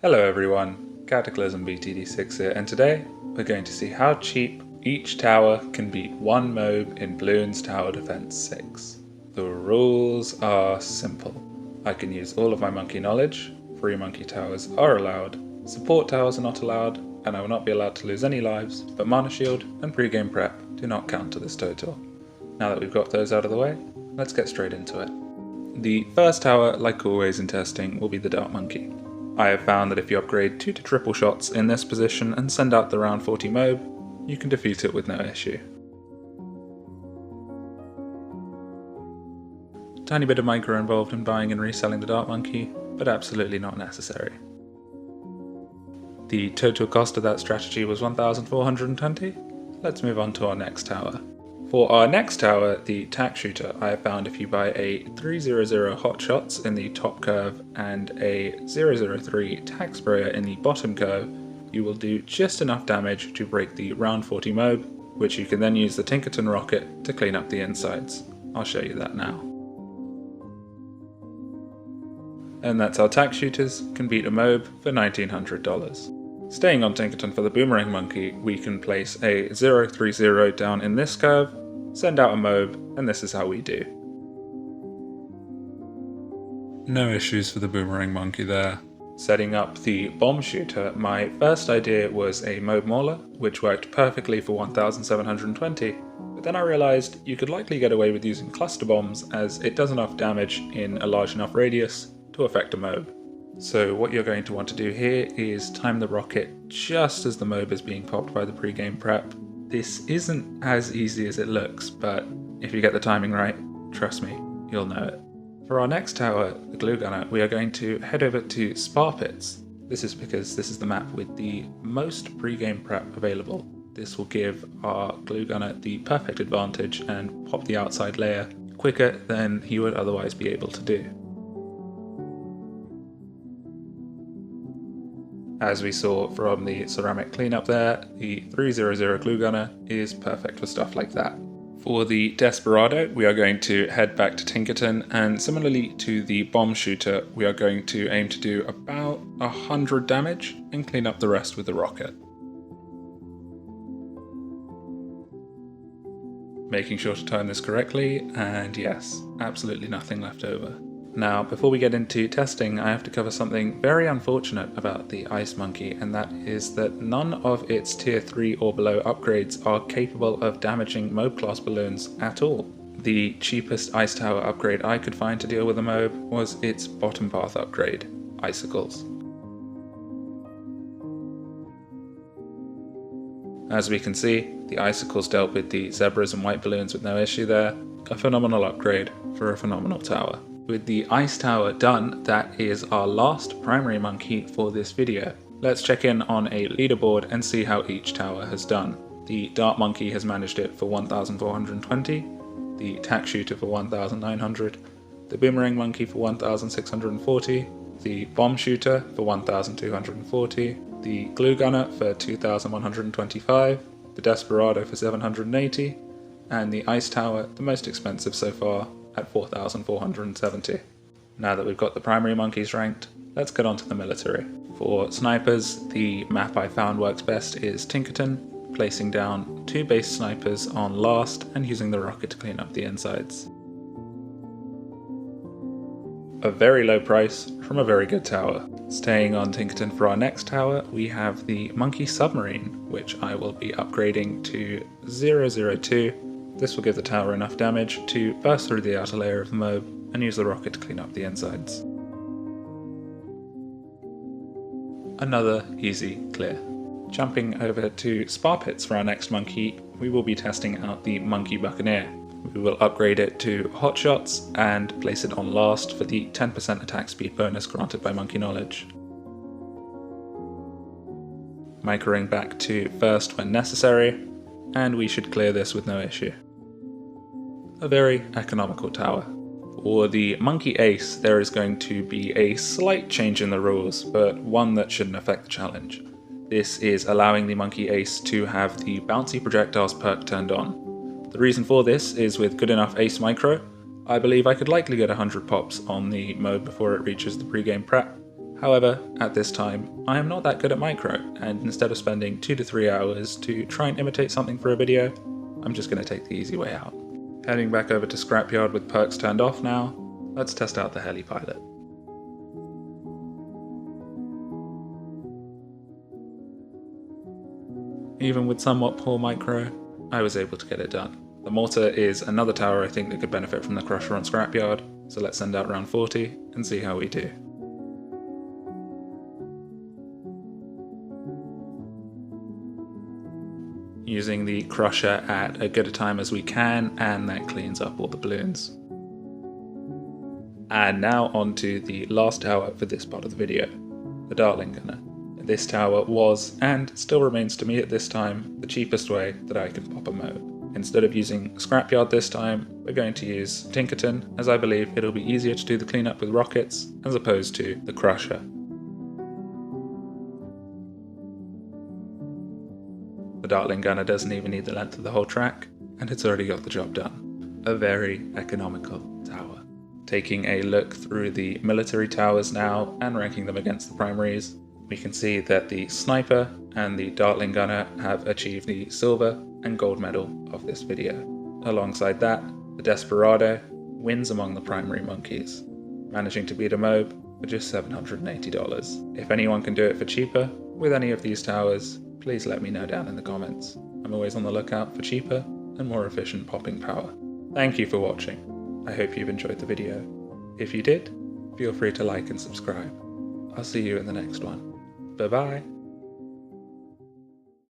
Hello everyone, Cataclysm BTD6 here, and today we're going to see how cheap each tower can beat one MOAB in Bloons Tower Defense 6. The rules are simple. I can use all of my monkey knowledge, free monkey towers are allowed, support towers are not allowed, and I will not be allowed to lose any lives, but mana shield and pre-game prep do not count to this total. Now that we've got those out of the way, let's get straight into it. The first tower, like always in testing, will be the Dart Monkey. I have found that if you upgrade 2 to triple shots in this position and send out the round 40 MOAB, you can defeat it with no issue. Tiny bit of micro involved in buying and reselling the Dart Monkey, but absolutely not necessary. The total cost of that strategy was 1,420. Let's move on to our next tower. For our next tower, the tack shooter, I have found if you buy a 300 hot shots in the top curve and a 003 tack sprayer in the bottom curve, you will do just enough damage to break the round 40 MOAB, which you can then use the Tinkerton rocket to clean up the insides. I'll show you that now. And that's how tack shooters can beat a MOAB for $1,900. Staying on Tinkerton for the Boomerang Monkey, we can place a 030 down in this curve, send out a MOAB, and this is how we do. No issues for the Boomerang Monkey there. Setting up the Bomb Shooter, my first idea was a MOAB Mauler, which worked perfectly for 1,720, but then I realised you could likely get away with using cluster bombs as it does enough damage in a large enough radius to affect a MOAB. So what you're going to want to do here is time the rocket just as the MOAB is being popped by the pre-game prep. This isn't as easy as it looks, but if you get the timing right, trust me, you'll know it. For our next tower, the Glue Gunner, we are going to head over to Spar Pits. This is because this is the map with the most pre-game prep available. This will give our Glue Gunner the perfect advantage and pop the outside layer quicker than he would otherwise be able to do. As we saw from the ceramic cleanup there, the 300 Glue Gunner is perfect for stuff like that. For the Desperado, we are going to head back to Tinkerton, and similarly to the Bomb Shooter, we are going to aim to do about 100 damage and clean up the rest with the rocket. Making sure to time this correctly, and yes, absolutely nothing left over. Now, before we get into testing, I have to cover something very unfortunate about the Ice Monkey, and that is that none of its tier 3 or below upgrades are capable of damaging MOAB class balloons at all. The cheapest Ice Tower upgrade I could find to deal with a MOAB was its bottom path upgrade, Icicles. As we can see, the Icicles dealt with the zebras and white balloons with no issue there, a phenomenal upgrade for a phenomenal tower. With the Ice Tower done, that is our last primary monkey for this video. Let's check in on a leaderboard and see how each tower has done. The Dart Monkey has managed it for 1,420, the Tack Shooter for 1,900, the Boomerang Monkey for 1,640, the Bomb Shooter for 1,240, the Glue Gunner for 2,125, the Desperado for 780, and the Ice Tower, the most expensive so far, at 4,470. Now that we've got the primary monkeys ranked, let's get on to the military. For snipers, the map I found works best is Tinkerton, placing down 2 base snipers on last and using the rocket to clean up the insides. A very low price from a very good tower. Staying on Tinkerton for our next tower, we have the Monkey Submarine, which I will be upgrading to 002. This will give the tower enough damage to burst through the outer layer of the MOAB and use the rocket to clean up the insides. Another easy clear. Jumping over to Spar Pits for our next monkey, we will be testing out the Monkey Buccaneer. We will upgrade it to Hot Shots and place it on last for the 10% attack speed bonus granted by Monkey Knowledge. Microing back to first when necessary, and we should clear this with no issue. A very economical tower. For the Monkey Ace, there is going to be a slight change in the rules, but one that shouldn't affect the challenge. This is allowing the Monkey Ace to have the Bouncy Projectiles perk turned on. The reason for this is with good enough Ace Micro, I believe I could likely get 100 pops on the MOAB before it reaches the pre-game prep. However, at this time, I am not that good at micro, and instead of spending 2 to 3 hours to try and imitate something for a video, I'm just going to take the easy way out. Heading back over to Scrapyard with perks turned off now, let's test out the heli pilot. Even with somewhat poor micro, I was able to get it done. The mortar is another tower I think that could benefit from the crusher on Scrapyard, so let's send out round 40 and see how we do. Using the crusher at as good a time as we can, and that cleans up all the balloons. And now on to the last tower for this part of the video, the Dartling Gunner. This tower was, and still remains to me at this time, the cheapest way that I can pop a MOAB. Instead of using Scrapyard this time, we're going to use Tinkerton, as I believe it'll be easier to do the cleanup with rockets, as opposed to the crusher. The Dartling Gunner doesn't even need the length of the whole track, and it's already got the job done. A very economical tower. Taking a look through the military towers now, and ranking them against the primaries, we can see that the Sniper and the Dartling Gunner have achieved the silver and gold medal of this video. Alongside that, the Desperado wins among the primary monkeys, managing to beat a MOAB for just $780. If anyone can do it for cheaper with any of these towers, please let me know down in the comments. I'm always on the lookout for cheaper and more efficient popping power. Thank you for watching. I hope you've enjoyed the video. If you did, feel free to like and subscribe. I'll see you in the next one. Bye bye.